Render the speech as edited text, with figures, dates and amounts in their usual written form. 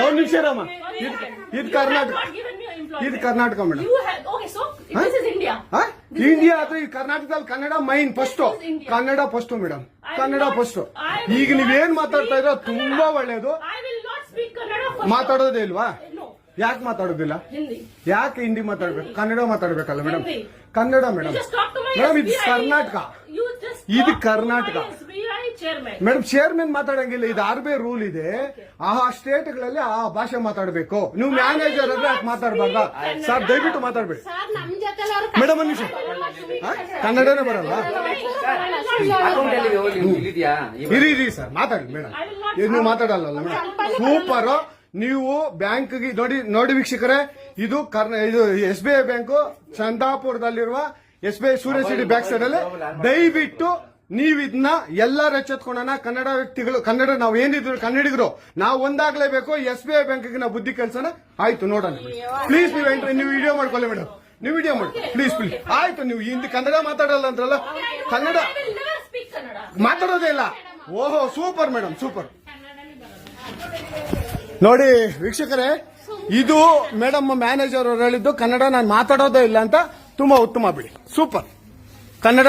ಒಂದು ನಿಮಿಷ ರಮ್ಮ, ಇದು ಕರ್ನಾಟಕ, ಇದು ಕರ್ನಾಟಕ ಮೇಡಮ್. ಇಂಡಿಯಾ ಅಥವಾ ಈ ಕರ್ನಾಟಕದಲ್ಲಿ Kannada main first, Kannada first madam, Kannada first. ಈಗ ನೀವೇನ್ ಮಾತಾಡ್ತಾ ಇರೋ ತುಂಬಾ ಒಳ್ಳೇದು. ಮಾತಾಡೋದೇ ಇಲ್ವಾ? ಯಾಕೆ ಮಾತಾಡೋದಿಲ್ಲ? ಯಾಕೆ ಹಿಂದಿ ಮಾತಾಡ್ಬೇಕು? ಕನ್ನಡ ಮಾತಾಡ್ಬೇಕಲ್ಲ ಮೇಡಮ್? ಕನ್ನಡ ಮೇಡಮ್. ಮೇಡಮ್ ಇದು ಕರ್ನಾಟಕ, ಇದು ಕರ್ನಾಟಕ ಮೇಡಮ್. ಚೇರ್ಮನ್ ಮಾತಾಡಂಗಿಲ್ಲ, ಇದು RBI ರೂಲ್ ಇದೆ. ಆ ಸ್ಟೇಟ್ಗಳಲ್ಲಿ ಆ ಭಾಷೆ ಮಾತಾಡಬೇಕು. ನೀವು ಮ್ಯಾನೇಜರ್ ಅಂದ್ರೆ ಯಾಕೆ ಮಾತಾಡ್ಬಾರ್ದ ಸರ್? ದಯವಿಟ್ಟು ಮಾತಾಡ್ಬೇಡಿ ಮೇಡಮ್. ಒಂದು ನಿಮಿಷ, ಕನ್ನಡನೇ ಬರಲ್ಲ? ಇರಿ ಸರ್, ಮಾತಾಡಿ ಮೇಡಮ್. ನೀವು ಮಾತಾಡಲ್ಲ ಮೇಡಮ್? ಸೂಪರ್. ನೀವು ಬ್ಯಾಂಕ್ಗೆ ನೋಡಿ ವೀಕ್ಷಕರೇ, ಇದು SBI ಬ್ಯಾಂಕು ಚಂದಾಪುರದಲ್ಲಿರುವ SBI ಸೂರ್ಯ ಸಿಟಿ ಬ್ಯಾಕ್ ಸೈಡ್ ಅಲ್ಲಿ. ದಯವಿಟ್ಟು ನೀವು ಇದನ್ನ ಎಲ್ಲರೂ ಎಚ್ಚೆತ್ಕೊಳ್ಳೋಣ. ಕನ್ನಡ ವ್ಯಕ್ತಿಗಳು, ಕನ್ನಡ ನಾವು ಏನಿದ್ರು ಕನ್ನಡಿಗರು, ನಾವು ಒಂದಾಗ್ಲೇಬೇಕು. SBI ಬ್ಯಾಂಕ್ಗೆ ನಾವು ಬುದ್ಧಿ ಕಲ್ಸೋಣ. ಆಯ್ತು, ನೋಡೋಣ ಪ್ಲೀಸ್. ನೀವು ವಿಡಿಯೋ ಮಾಡ್ಕೊಳ್ಳಿ ಮೇಡಮ್, ನೀವು ವಿಡಿಯೋ ಮಾಡಿ ಪ್ಲೀಸ್ ಪ್ಲೀಸ್. ಆಯ್ತು, ನೀವು ಹಿಂದಿ ಕನ್ನಡ ಮಾತಾಡಲ್ಲ ಅಂದ್ರಲ್ಲ, ಕನ್ನಡ ಮಾತಾಡೋದೇ ಇಲ್ಲ. ಓಹೋ, ಸೂಪರ್ ಮೇಡಮ್, ಸೂಪರ್. ನೋಡಿ ವೀಕ್ಷಕರೇ, ಇದು ಮೇಡಮ್ ಮ್ಯಾನೇಜರ್ ಅವರು ಹೇಳಿದ್ದು, ಕನ್ನಡ ನಾನು ಮಾತಾಡೋದೇ ಇಲ್ಲ ಅಂತ. ತುಂಬಾ ಉತ್ತಮ ಬಿಡಿ, ಸೂಪರ್. ಕನ್ನಡ